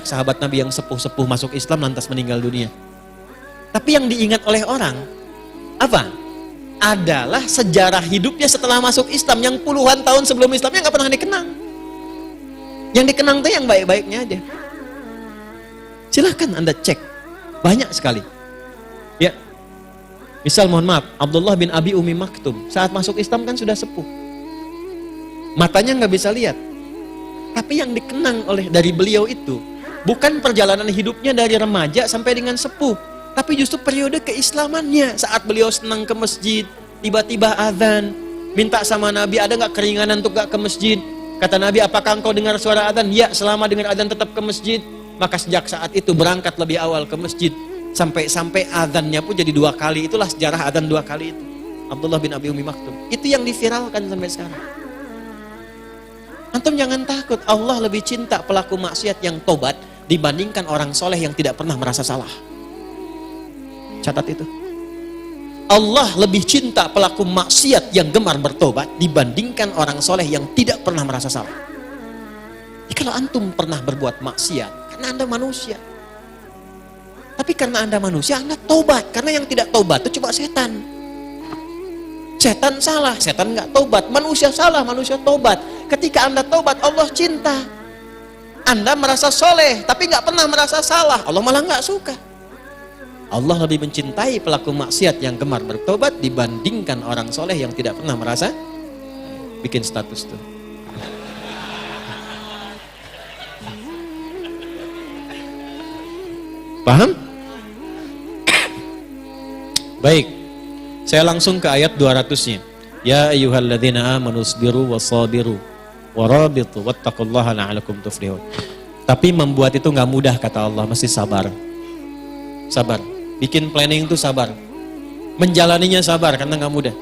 sahabat Nabi yang sepuh-sepuh masuk Islam lantas meninggal dunia. Tapi yang diingat oleh orang apa? Adalah sejarah hidupnya setelah masuk Islam yang puluhan tahun sebelum Islamnya nggak pernah dikenang. Yang dikenang tuh yang baik-baiknya aja. Silahkan Anda cek, banyak sekali. Ya, misal mohon maaf, Abdullah bin Abi Umi Maktum saat masuk Islam kan sudah sepuh, matanya nggak bisa lihat. Tapi yang dikenang dari beliau itu bukan perjalanan hidupnya dari remaja sampai dengan sepuh, tapi justru periode keislamannya. Saat beliau senang ke masjid, tiba-tiba azan, minta sama Nabi, ada nggak keringanan untuk gak ke masjid? Kata Nabi, apakah engkau dengar suara azan? Ya, selama dengar azan tetap ke masjid. Maka sejak saat itu berangkat lebih awal ke masjid, sampai azannya pun jadi 2 kali. Itulah sejarah azan 2 kali itu. Abdullah bin Abi Umi Maktum. Itu yang diviralkan sampai sekarang. Antum jangan takut, Allah lebih cinta pelaku maksiat yang tobat dibandingkan orang soleh yang tidak pernah merasa salah. Catat itu. Allah lebih cinta pelaku maksiat yang gemar bertobat dibandingkan orang soleh yang tidak pernah merasa salah. Jadi kalau antum pernah berbuat maksiat, karena Anda manusia. Tapi karena Anda manusia, Anda tobat. Karena yang tidak tobat itu cuma setan. Setan salah, setan nggak tobat. Manusia salah, manusia tobat. Ketika Anda tobat, Allah cinta. Anda merasa soleh, tapi nggak pernah merasa salah. Allah malah nggak suka. Allah lebih mencintai pelaku maksiat yang gemar bertobat dibandingkan orang soleh yang tidak pernah merasa. Bikin status tuh. Paham? Baik. Saya langsung ke ayat 200-nya. Ya ayyuhalladzina amanu sabiru wasabiru warabitu wattaqullaha la'alakum tuflihun. Tapi membuat itu nggak mudah kata Allah, mesti sabar. Sabar. Bikin planning itu sabar. Menjalaninya sabar karena nggak mudah.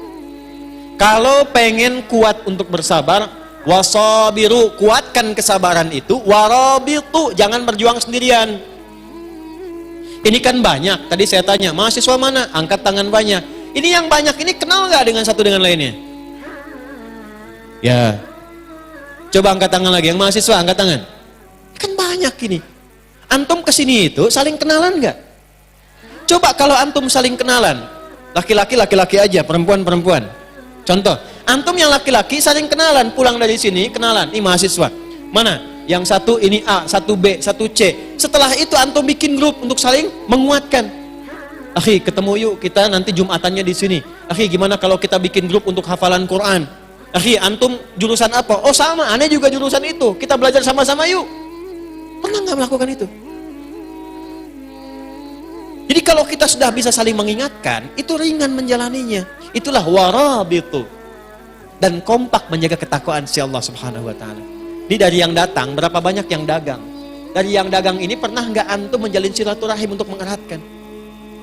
Kalau pengen kuat untuk bersabar, wasabiru, kuatkan kesabaran itu, warabitu, jangan berjuang sendirian. Ini kan banyak. Tadi saya tanya, mahasiswa mana? Angkat tangan banyak. Ini yang banyak ini kenal nggak dengan satu dengan lainnya? Ya. Coba angkat tangan lagi, yang mahasiswa angkat tangan. Kan banyak ini. Antum kesini itu saling kenalan nggak? Coba kalau antum saling kenalan, laki-laki aja, perempuan. Contoh, antum yang laki-laki saling kenalan, pulang dari sini kenalan, ini mahasiswa. Mana? Yang satu ini A, satu B, satu C. Setelah itu antum bikin grup untuk saling menguatkan. Akhi, ketemu yuk kita nanti Jumatannya di sini. Akhi, gimana kalau kita bikin grup untuk hafalan Quran? Akhi, antum jurusan apa? Oh sama, aneh juga jurusan itu. Kita belajar sama-sama yuk. Pernah nggak melakukan itu? Jadi kalau kita sudah bisa saling mengingatkan, itu ringan menjalaninya. Itulah warabitu. Dan kompak menjaga ketakwaan si Allah Subhanahu wa taala. Ini dari yang datang, berapa banyak yang dagang? Dari yang dagang ini pernah nggak antum menjalin silaturahim untuk mengeratkan?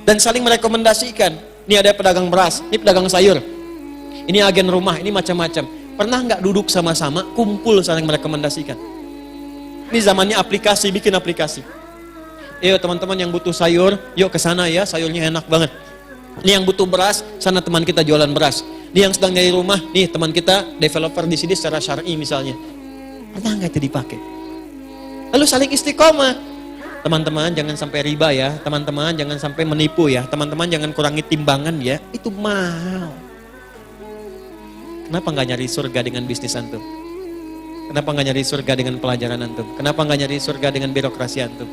Dan saling merekomendasikan. Ini ada pedagang beras, ini pedagang sayur, ini agen rumah, ini macam-macam. Pernah nggak duduk sama-sama, kumpul saling merekomendasikan? Ini zamannya aplikasi, bikin aplikasi. Ayo teman-teman yang butuh sayur, yuk ke sana ya, sayurnya enak banget. Ini yang butuh beras, sana teman kita jualan beras. Ini yang sedang nyari rumah, nih teman kita developer di sini secara syar'i misalnya. Pernah nggak itu dipakai? Lalu saling istiqomah. Teman-teman jangan sampai riba ya, teman-teman jangan sampai menipu ya, teman-teman jangan kurangi timbangan ya, itu mahal. Kenapa nggak nyari surga dengan bisnis antum? Kenapa nggak nyari surga dengan pelajaran antum? Kenapa nggak nyari surga dengan birokrasi antum?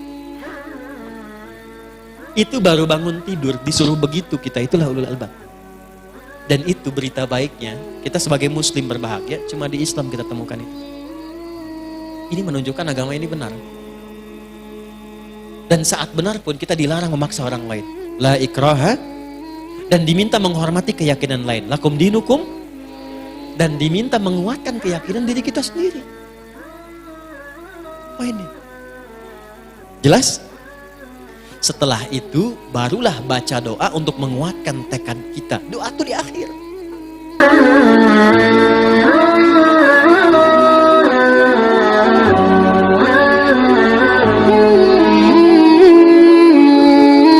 Itu baru bangun tidur disuruh begitu kita, itulah ulul albab. Dan itu berita baiknya, kita sebagai muslim berbahagia, cuma di Islam kita temukan itu. Ini menunjukkan agama ini benar. Dan saat benar pun kita dilarang memaksa orang lain. La ikraha. Dan diminta menghormati keyakinan lain. Lakum dinukum. Dan diminta menguatkan keyakinan diri kita sendiri. Oh ini. Jelas? Setelah itu barulah baca doa untuk menguatkan tekad kita. Doa itu di akhir.